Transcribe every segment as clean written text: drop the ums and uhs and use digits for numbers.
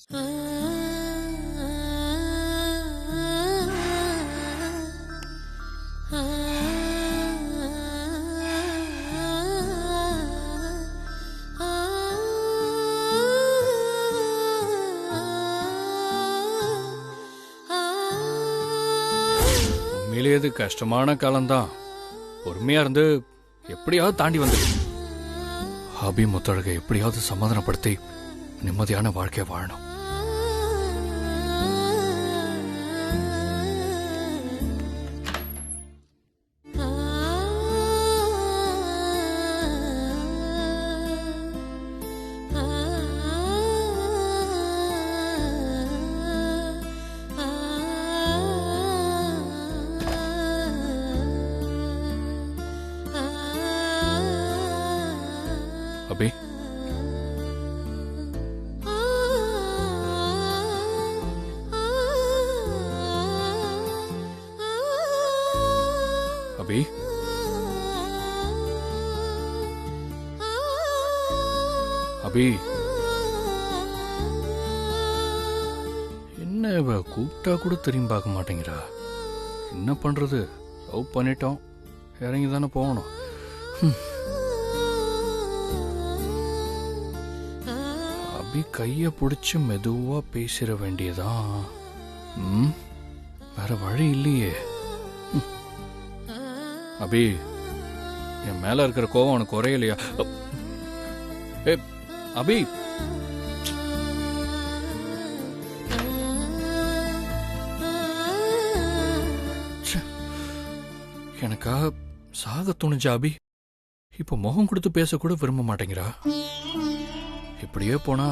உண்மையிலேயே கஷ்டமான காலம்தான். பொறுமையா இருந்து எப்படியாவது தாண்டி வந்துடு. அபி முத்தழகை எப்படியாவது சமாதானப்படுத்தி நிம்மதியான வாழ்க்கையை வாழணும். அபி, அபி, அபி, என்ன இவ கூப்பிட்டா கூட திரும்பி பார்க்க மாட்டேங்கிறா. என்ன பண்றது? லவ் பண்ணிட்டோம், இறங்கி தானே போகணும். கைய பிடிச்சு மெதுவா பேசிட வேண்டியதான். வேற வழி இல்லையே. அபி, என் மேல இருக்கிற கோவம் உனக்கு குறையலையா? அபி, எனக்காக சாக துணிஞ்சா அபி. இப்ப முகம் கொடுத்து பேசக்கூட விரும்ப மாட்டேங்கிறா. இப்படியே போனா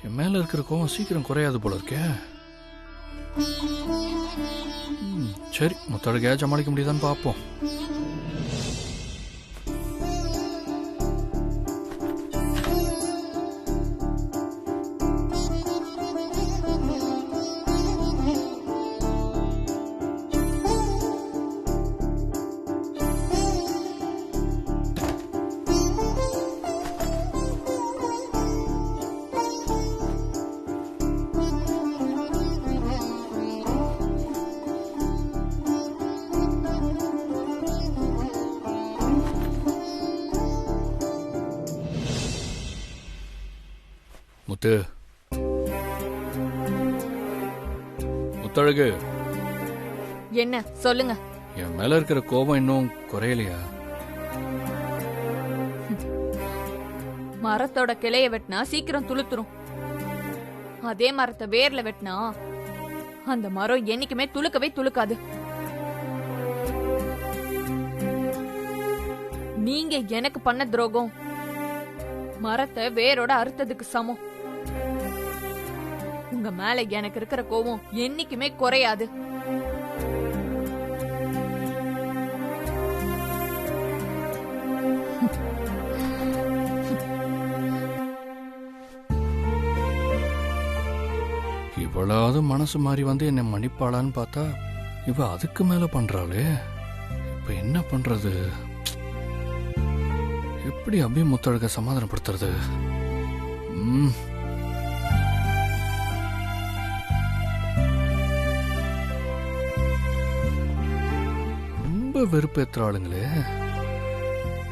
என் மேல இருக்கிற கோவம் சீக்கிரம் குறையாது போல இருக்கே. சரி, முத்தழகையா சமாளிக்க முடியுதான்னு பார்ப்போம். முத்து, முத்தழகு, என்ன சொல்லுங்க? என் மேல இருக்கிற கோபம் இன்னும் குறையலையா? மரத்தோட கிளைய வெட்டினா சீக்கிரம் துளுத்துரும். அதே மரத்தை வேர்ல வெட்டினா அந்த மரம் என்னைக்குமே துளுக்கவே துளுக்காது. நீங்க எனக்கு பண்ண துரோகம் மரத்தை வேரோட அறுத்ததுக்கு சமம். உங்க மேல எனக்கு இருக்கிற கோபம் என்னைக்குமே குறையாது. இவ்வளவு மனசு மாறி வந்து என்னை மன்னிப்பாளான்னு பார்த்தா இவ அதுக்கு மேல பண்றாளே. இப்ப என்ன பண்றது? எப்படி அபி முத்தழக சமாதானப்படுத்துறது? ரொம்ப வெறுப்பேற்றுறாளுங்களே,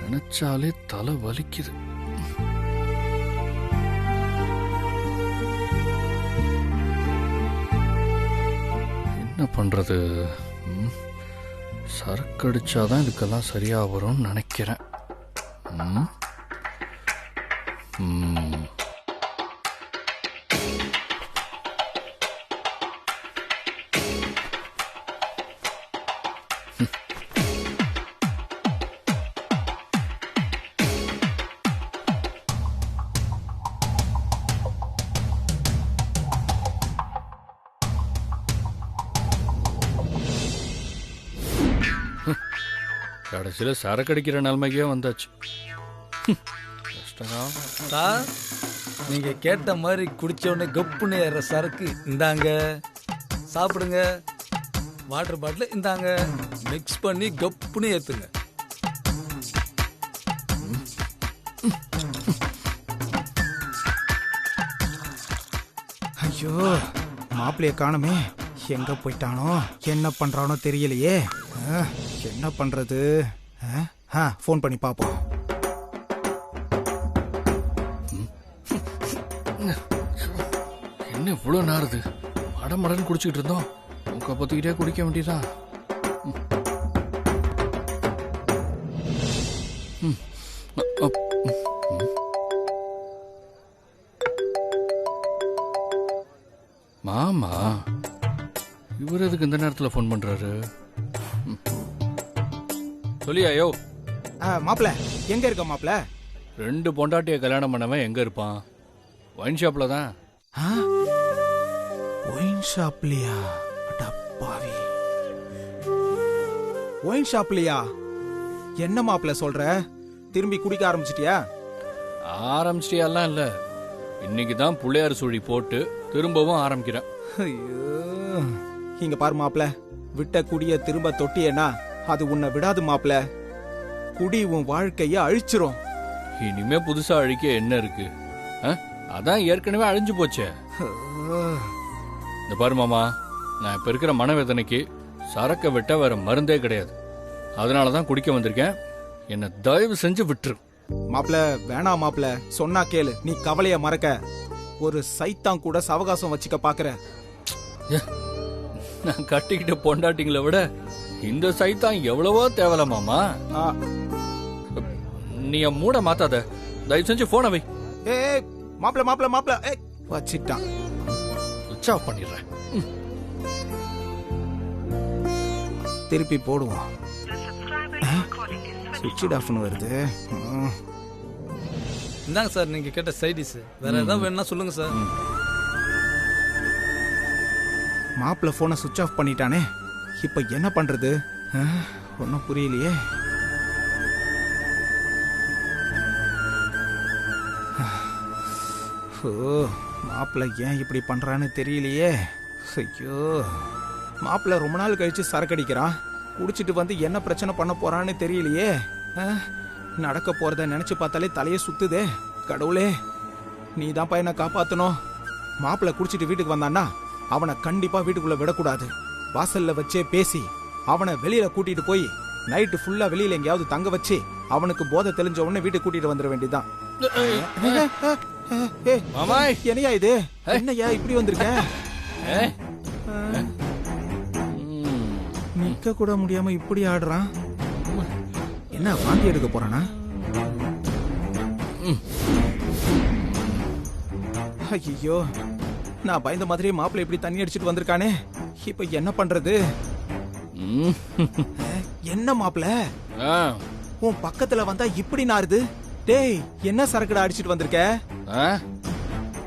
நினைச்சாலே தலை வலிக்குது. என்ன பண்றது? சரக்கு அடிச்சாதான் இதுக்கெல்லாம் சரியா வரும்னு நினைக்கிறேன். கடைசியில சரக்கடிக்கிற நிலைமைக்கே வந்தாச்சு. நீங்க கேட்ட மாதிரி குடிச்ச உடனே கப்புன்னு ஏற சரக்கு இந்தாங்க, சாப்பிடுங்க. வாட்டர் பாட்டில் இந்தாங்க, மிக்ஸ் பண்ணி கப்புன்னு ஏத்துங்க. ஐயோ மாப்பிள்ளைய காணுமே, எங்க போயிட்டானோ என்ன பண்றானோ தெரியலையே. என்ன பண்றது? ஃபோன் பண்ணி பாப்போம். என்ன இவ்வளவு நாருது? மடமடன்னு குடிச்சிட்டு இருந்தோம், உங்க பத்திக்கிட்டே குடிக்க வேண்டியதான். மாமா இவர் எதுக்கு இந்த நேரத்தில் ஃபோன் பண்றாரு? சொல்லியாயோ. மாப்பிள்ள எங்க இருக்க மாப்பிள்ள? 2 பொண்டாட்டிய கல்யாணம் பண்ணவன் எங்க இருப்பான்? ஒயின் ஷாப்ல தான். ஒயின் ஷாப்லயா? அடப்பாவி, ஒயின் ஷாப்லயா? என்ன மாப்பிள்ள சொல்ற? திரும்பி குடிக்க ஆரம்பிச்சிட்டியா? ஆரம்பிச்சிட்டியெல்லாம் இல்ல, இன்னைக்கு தான் புள்ளையார் சுழி போட்டு திரும்பவும் ஆரம்பிக்கிறேன். ஐயோ, இங்க பாரு மாப்பிள்ள, விட்ட குடிய திரும்ப தொட்டியேனா அது உன்னை விடாது மாப்பிள்ள. குடி உன் வாழ்க்கைய அழிச்சிரும். இனிமே புதுசா அழிக்க என்ன இருக்கு? அதான் ஏற்கனவே அழிஞ்சு போச்சே. இந்த பாரு மாமா, நான் இப்ப இருக்கிற மனவேதனைக்கு சரக்க விட்ட வேற மருந்தே கிடையாது. அதனாலதான் குடிக்க வந்திருக்கேன். என்ன தயவு செஞ்சு விட்டுரு. மாப்பிள்ள வேணாம் மாப்பிள்ள, சொன்னா கேளு. நீ கவலைய மறக்க ஒரு சைத்தான் கூட சவகாசம் வச்சுக்க பாக்குற. நான் கட்டிக்கிட்ட பொண்டாட்டிங்களை விட இந்த சைத்தான் எவ்வளவோ தேவல மாமா. நீ மூட மாத்தாத, தயவு செஞ்சு போன வை. ஏ மாப்பிள்ள மாப்பிள்ள மாப்பிள்ள வச்சிட்டான். சுவிட்ச் ஆஃப் பண்ணிடுறேன். திருப்பி போடுவோம். சுவிட்ச் ஆஃப்னு வருது. இந்தாங்க சார் நீங்க கேட்ட சைடிஸ். வேற ஏதாவது வேணும்னா சொல்லுங்க சார். மாப்பிள்ள போனை சுவிட்ச் ஆஃப் பண்ணிட்டானே, இப்ப என்ன பண்றது? ஒன்னும் புரியலையே. மாப்பிள்ள ஏன் இப்படி பண்றான்னு தெரியலையே. ஐயோ, மாப்பிள்ள ரொம்ப நாள் கழிச்சு சரக்கு அடிக்கிறான். குடிச்சிட்டு வந்து என்ன பிரச்சனை பண்ண போறான்னு தெரியலையே. நடக்க போறத நினைச்சு பார்த்தாலே தலையே சுத்துதே. கடவுளே, நீ தான் பையனை காப்பாத்தணும். மாப்பிள்ள குடிச்சிட்டு வீட்டுக்கு வந்தான்னா அவனை கண்டிப்பா வீட்டுக்குள்ள விடக்கூடாது. வாசல்ல வச்சே பேசி அவனை வெளியில கூட்டிட்டு போய் நைட்டு ஃபுல்லா வெளியில எங்கேயாவது தங்க வச்சு அவனுக்கு போதை தெளிஞ்ச உடனே வீட்டுக்கு கூட்டிட்டு வந்துட வேண்டியதான். என்னையா இது? என்னையா இப்படி வந்திருக்க? நிக்க கூட முடியாம இப்படி ஆடுறான். என்ன வாந்தி எடுக்க போறானா? ஐயோ, நான் பயந்த மாதிரியே மாப்பிள்ளை இப்படி தண்ணி அடிச்சிட்டு வந்திருக்கானே. இப்ப என்ன பண்றது? என்ன மாப்பிள்ள உன் பக்கத்துல வந்தா இப்படி நாருது? டேய், என்ன சரக்குடா அடிச்சிட்டு வந்திருக்க?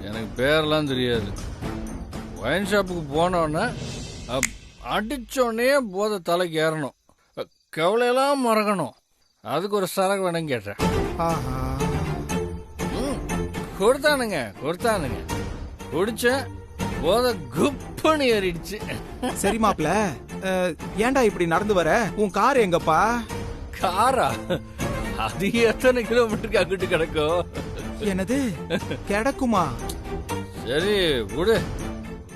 எனக்கு பேரெல்லாம் தெரியாது. ஒயின் ஷாப்புக்கு போனோன்னா அடிச்சோடனே போத தலைக்கு ஏறணும், கவலையெல்லாம் மறக்கணும். அதுக்கு ஒரு சரக்கு வேணும் கேட்டேன். கொடுத்தானுங்க குடிச்ச போத குப்பனு ஏறிடுச்சு. சரி மாப்பிள்ள, ஏன்டா இப்படி நடந்து வர? உன் கார் எங்கப்பா? காரா? அது எத்தனை கிலோமீட்டருக்கு அங்கிட்டு கிடக்கும். என்னது கிடக்குமா? சரி விடு,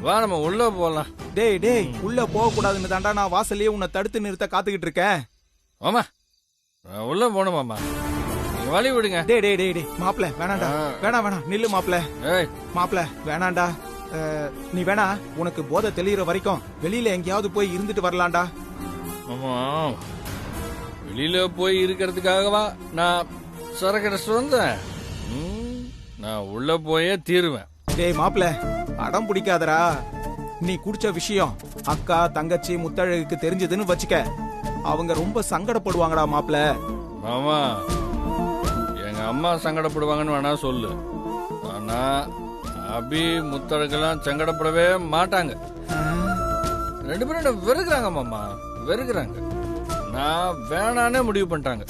வா நம்ம உள்ள போலாம். டேய், உள்ள போக கூடாதுன்னு தாண்டா நான் வாசல்லயே உன்னை தடுத்து நிறுத்த காத்துக்கிட்டு இருக்கேன். ஆமா, உள்ள போணும் மாமா, நீங்க வழி விடுங்க. டேய் மாப்பிள்ள வேணாண்டா, வேணாம் நில்லு மாப்பிள்ள. மாப்பிள்ள வேணாண்டா, நீ வேணா, உனக்கு போதை தெளிகிற வரைக்கும் வெளியில எங்கேயாவது போய் இருந்துட்டு வரலாம்டா. ஆமா, வெளியில போய் இருக்கிறதுக்காகவா நான் சரக்கு வந்தேன்? நான் உள்ள போயே தீருவேன். டேய் மாப்பிள்ள, அடம் பிடிக்காதரா. நீ குடிச்ச விஷயம் அக்கா தங்கச்சி முத்தழகுக்கு தெரிஞ்சதுன்னு வச்சுக்க, அவங்க ரொம்ப சங்கடப்படுவாங்கடா மாப்பிள்ள. மாமா, எங்க அம்மா சங்கடப்படுவாங்கன்னு வேணா சொல்லு, ஆனா அபி முத்தழகெல்லாம் சங்கடப்படவே மாட்டாங்க. 2 பேரும் வெறுக்கிறாங்க மாமா, வெறுக்கிறாங்க. நான் வேணானே முடிவு பண்ணிட்டாங்க.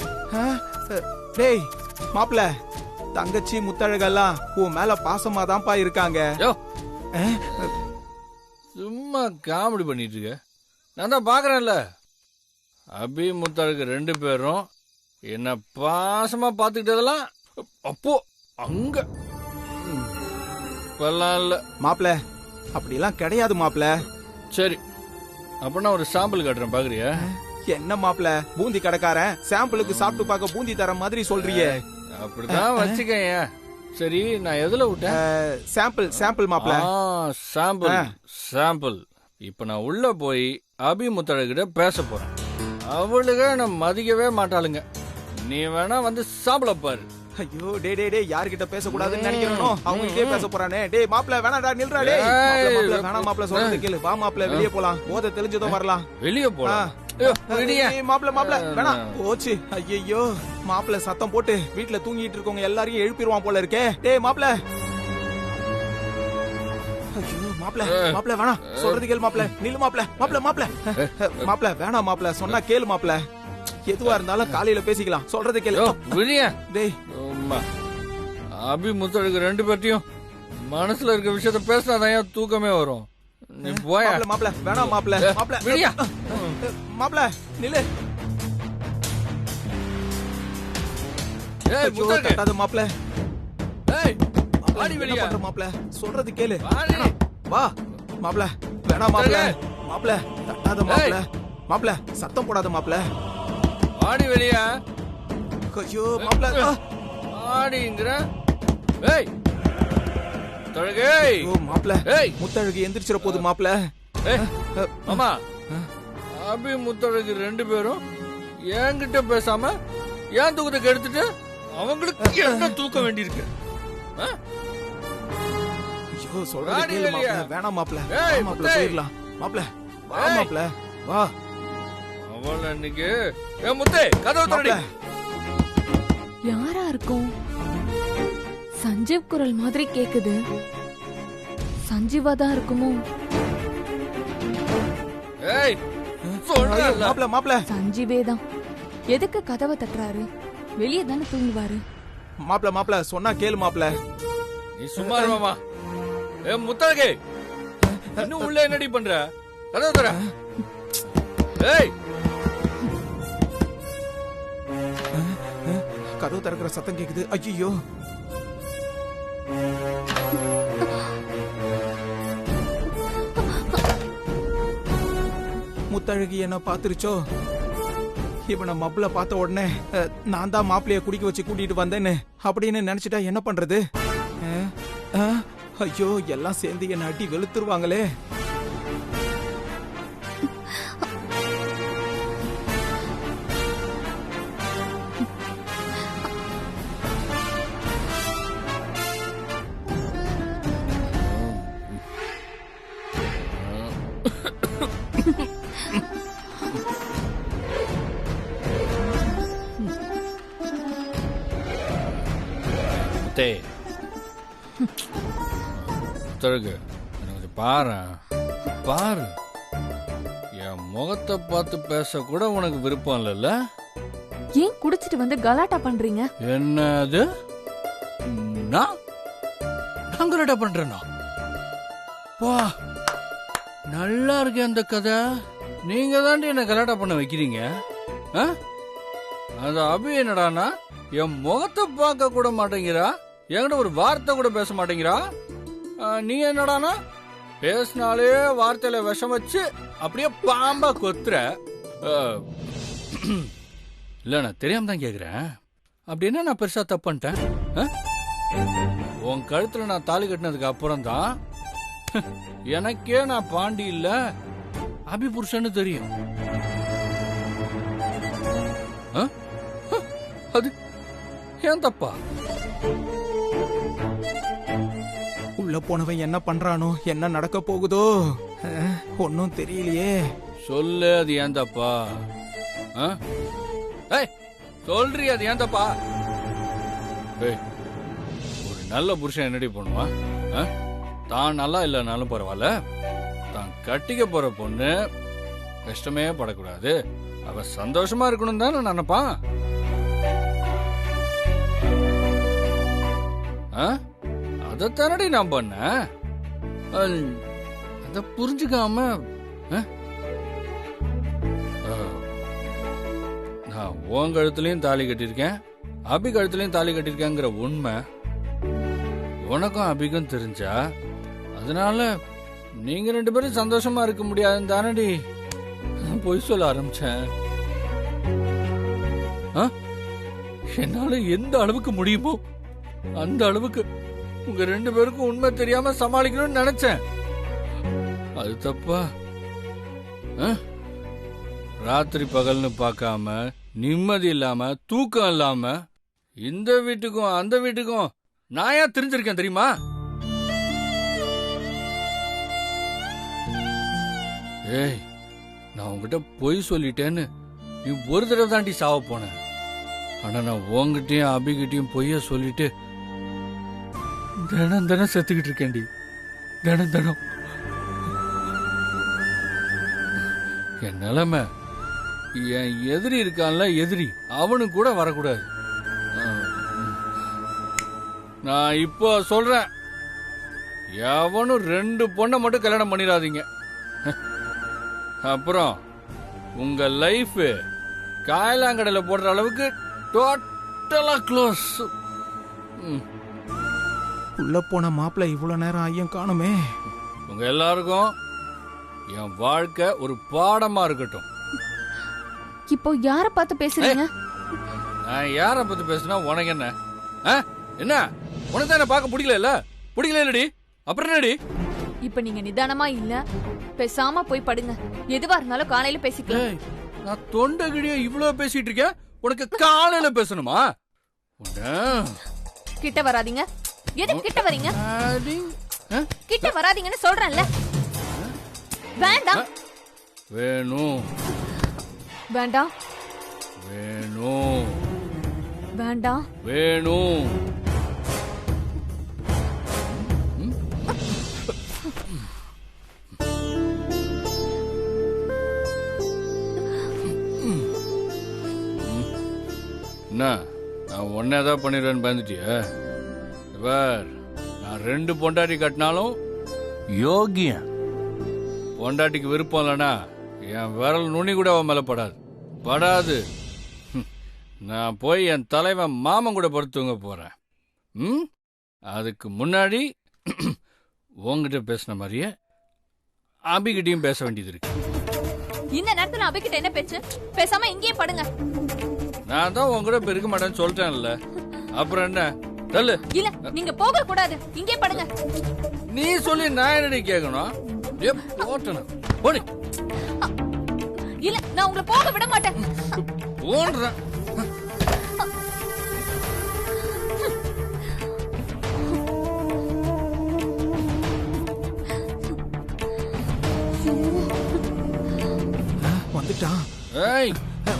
டேய் மாப்பிள்ள, தங்கச்சி முத்தழகெல்லாம் உன் மேல பாசமா தான்ப்பா இருக்காங்க. சும்மா காமெடி பண்ணிட்டு இருக்க, நான் தான் பாக்குறேன்ல. அபி முத்தழகு 2 பேரும் என்ன பாசமா பாத்துக்கிட்டதெல்லாம் அப்போ அங்க இப்பெல்லாம் இல்ல. மாப்பிள்ள, அப்படிலாம் கிடையாது மாப்ள. சரி அப்ப நான் ஒரு சாம்பிள் காட்டுறேன் பாக்குறியா? என்ன மாப்ள பூந்தி கடைக்காரன் சாம்பிளுக்கு சாப்பிட்டு பார்க்க பூந்தி தர மாதிரி சொல்றியே. அப்படிதான் வச்சுக்கேன். சரி நான் எதுல விட்டேன்? சாம்பிள் மாப்ள. Sample sample. இப்ப நான் உள்ள போய் அபி முத்தழகிட்ட பேச போறேன். அவளுக நான் மதிக்கவே மாட்டாளுங்க. நீ வேணா வந்து சாப்பிட பாரு. ஐயோ டே யார்கிட்ட பேசக்கூடாதுன்னு நினைக்கிறனோ அவங்க கிட்டே பேச போறானே. டேய் மாப்ள வேணாடா நில்றா டேய். மாப்ள வேணா மாப்ள சொல்றது கேளு. வா மாப்ள வெளிய போலாம். போத தெளிஞ்சதும் வரலாம். வெளிய போலாம். மாப்ள வேணா போச்சு. ஐயோ மாப்ள சத்தம் போட்டு வீட்ல தூங்கிட்டு இருக்கவங்க எல்லாரையும் எழுப்பிடுவான் போல இருக்கே. டேய் மாப்ள. ஐயோ மாப்ள வேணா சொல்றது கேளு மாப்ள. நில்லு மாப்ள வேணா மாப்ள சொன்னா கேளு மாப்ள. எதுவா இருந்தாலும் காலையில பேசிக்கலாம். சொல்றது கேளு. டேய் அபி முத்தழகு ரெண்டு பேர்த்தையும் மனசுல இருக்க விஷயத்த பேசினாதான் தூக்கமே வரும். நீ போய் மாப்ள வேணா மாப்ள. மாப்ள நில்லு. மாப்ள மாப்ள சொல்றது கேளு. வா மாப்ள வேணா மாப்ள தட்டாத மாப்ள சத்தம் போடாத மாப்ள. ஆடி வெளியா. ஐயோ மாப்ள ஆடிங்கற. ஏய் முத்தழகு. ஓ மாப்ள முத்தழகு எந்திரிச்சிர போது மாப்ள. மாமா அபி முத்தழகு ரெண்டு பேரும் என்கிட்ட பேசாம ஏன் தூக்கத்தை கெடுத்துட்டு அவங்களுக்கு என்ன தூக்க வேண்டியிருக்கு? ஐயோ சொல்றது கேளு மாப்ள. வேணா மாப்ள. மாப்ள போயிரலாம் மாப்ள. வா மாப்ள வா. அவள இன்னைக்கு முத்தே கதவு திறடி. யாரா இருக்கும்? சஞ்சீவ் குரல் மாதிரி கேக்குது. சஞ்சீவா தான் இருக்குமோ? ஏய் சொல்றல மாப்ள சஞ்சீவே தான். எதுக்கு கதவை தட்டுறாரு? வெளியே தானே தூங்குவாரு. மாப்ள சொன்னா கேளு மாப்ள. நீ சும்மா இரு மாமா. முத்தழகு இன்னும் உள்ள என்னடி பண்ற? கதவு தர. ஏய் கதவு திறக்கிற சத்தம் கேக்குது. ஐயோ முத்தழகி என்ன பாத்துருச்சோ? இவனை மப்ள பார்த்த உடனே நான் தான் மாப்பிளைய குடிக்க வச்சு கூட்டிட்டு வந்தேன்னு அப்படின்னு நினைச்சிட்டா என்ன பண்றது? ஐயோ எல்லாம் சேர்ந்து என்ன அடி வெளுத்துருவாங்களே. பாரு என் முகத்தை பார்த்து பேச கூட உனக்கு விருப்பம் இல்லைல்ல? ஏன் குடிச்சிட்டு வந்து கலாட்டா பண்றீங்க? என்னது? நான் கலாட்டா பண்றேனா? வா நல்லா இருக்கு அந்த கதை. நீங்க தாண்டி என்ன கலாட்டா பண்ண வைக்கிறீங்க. அந்த அபி என்னடானா என் முகத்தை பார்க்க கூட மாட்டேங்கிறா. என்கிட்ட ஒரு வார்த்தை கூட பேச மாட்டேங்கிறா. நீ என்னடானா பேசினாலே வார்த்தையில விஷம் வச்சு அப்படியே பாம்பா கொத்துற. இல்ல நான் தெரியாம தான் கேக்குறேன். அப்படி என்ன நான் பெருசா தப்பு பண்ணிட்டேன்? உன் கழுத்துல நான் தாலி கட்டினதுக்கு அப்புறம் தான் எனக்கே நான் பாண்டி இல்ல அபி புருஷன்னு தெரியும். அது ஏன் தப்பா? உள்ள போனவன் என்ன பண்றானோ, என்ன நடக்க போகுதோ ஒன்னும் தெரியலையே. சொல்லு அது ஏன் தப்பா? சொல்றி அது ஏன் தப்பா? ஒரு நல்ல புருஷன் என்னடி பண்ணுவான்? தான் நல்லா இல்லைனாலும் பரவாயில்ல, தான் கட்டிக்க போற பொண்ணு கஷ்டமே படக்கூடாது, அவ சந்தோஷமா இருக்கணும் தானே நினைப்பான். அதத்தானடி நான் பண்ண. அத புரிஞ்சுக்காம நான் உன் கழுத்துலயும் தாலி கட்டிருக்கேன், அபி கழுத்துலயும் தாலி கட்டிருக்கேங்கிற உண்மை உனக்கும் அபிக்கும் தெரிஞ்சா, அதனால நீங்க 2 பேரும் சந்தோஷமா இருக்க முடியாதுன்னு தானடி பொய் சொல்ல ஆரம்பிச்சேன். என்னால எந்த அளவுக்கு முடியுமோ அந்த அளவுக்கு உங்க 2 பேருக்கும் உண்மை தெரியாம சமாளிக்கணும்னு நினைச்சேன். அது தப்பா? ராத்திரி பகல்னு பார்க்காம, நிம்மதி இல்லாம, தூக்கம் இல்லாம, இந்த வீட்டுக்கும் அந்த வீட்டுக்கும் நான் ஏன் தெரிஞ்சிருக்கேன் தெரியுமா? ஏய், நான் உங்ககிட்ட பொய் சொல்லிட்டேன்னு நீ ஒரு தடவை தாண்டி சாவ போன. ஆனா நான் உங்ககிட்டயும் அபிகிட்டையும் பொய்ய சொல்லிட்டு தினம் தினம் செத்துக்கிட்டு இருக்கேன்டி. தினம் தினம் என் நிலைமை, என் எதிரி இருக்கான்ல எதிரி, அவனுக்கு கூட வரக்கூடாது. நான் இப்போ சொல்றேன், எவனும் 2 பொண்ணை மட்டும் கல்யாணம் பண்ணிடாதீங்க. அப்புறம் உங்க லைஃப் காயலாங்கடையில போடுற அளவுக்கு டோட்டலா க்ளோஸ். உள்ள போன மாப்பிள்ள இவ்வளவு நேரம் ஐயம் காணுமே. உங்க எல்லாருக்கும் என் வாழ்க்கை ஒரு பாடமா இருக்கட்டும். இப்போ யார பார்த்து பேசுறீங்க? நான் யார பத்தி பேசினா உனக்கு என்ன? என்ன உனக்கு தான் என்ன பார்க்க பிடிக்கல? பிடிக்கல இல்லடி, அப்புறம் என்னடி? இப்ப நீங்க நிதானமா இல்ல, பேசாம போய் படுங்க. எதுவா இருந்தாலும் காலையில பேசிக்கலாம். நான் தொண்டை கிடிய இவ்வளவு பேசிட்டு இருக்கேன், உனக்கு காலையில பேசணுமா? கிட்ட வராதீங்க. எது கிட்ட வரீங்க? கிட்ட வராதீங்கன்னு சொல்றேன்ல. வேண்டாம். வேணும். வேண்டாம். வேணும். வேண்டாம். வேணும். என்ன, நான் ஒன்னேதான் பண்ணிடுவேன்னு பயந்துட்டிய? நான் 2 பொண்டாட்டி கட்டினாலும் யோகியன். பொண்டாட்டிக்கு விருப்பம் இல்லைனா என் விரல் நுனி கூட அவன் மேல படாது. நான் போய் என் தலைவன் மாமன் கூட படுத்துங்க போறேன். அதுக்கு முன்னாடி உங்ககிட்ட பேசின மாதிரியே அபிகிட்டையும் பேச வேண்டியது இருக்கு. இந்த நேரத்துல அபிகிட்ட என்ன பேச்சு? பேசாம இங்கேயே படுங்க. நான் தான் உங்ககிட்ட பெருக்க மாட்டேன்னு சொல்லிட்டேன்ல, அப்புறம் என்ன? தள்ளு. இல்ல, நீங்க போக கூடாது, இங்கே படுங்க. நீ சொல்லி நான் என்னடி கேட்கணும்? போடி. இல்ல, நான் உங்களை போக விட மாட்டேன். போன்றேன். வந்துட்டான். ஏய்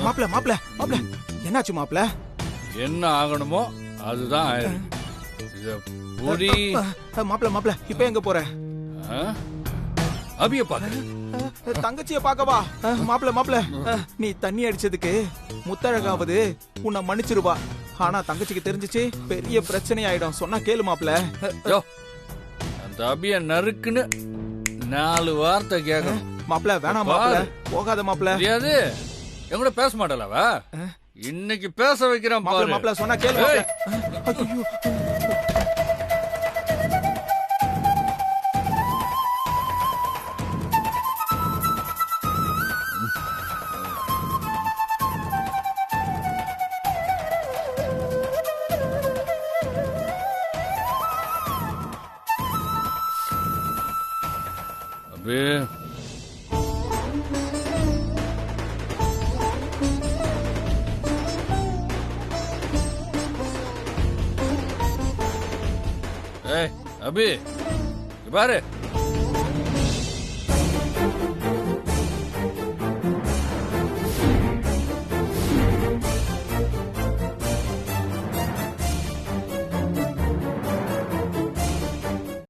மாப்பிள்ள என்னாச்சு மாப்பிள்ள? என்ன ஆகணுமோ அதுதான் ஆயிருக்கு. இத புடி. மாப்பிள்ள இப்ப எங்க போற? அபிய பாக்க. தங்கச்சிய பாக்கவா? மாப்பிள்ள நீ தண்ணி அடிச்சதுக்கு முத்தழகாவது உன்னை மன்னிச்சிருவா. ஆனா தங்கச்சிக்கு தெரிஞ்சிச்சு பெரிய பிரச்சனை ஆயிடும். சொன்னா கேளு மாப்பிள்ள. அந்த அபிய நறுக்குன்னு 4 வார்த்தை கேட்கணும். மாப்பிள்ள வேணாம் மாப்பிள்ள, போகாத மாப்பிள்ள. தெரியாது, எங்கூட பேச மாட்டலவ. இன்னைக்கு பேச வைக்கிறேன் பாரு. மாப்பிள்ள சொன்னா கேளு. அபி, அபி பாரு,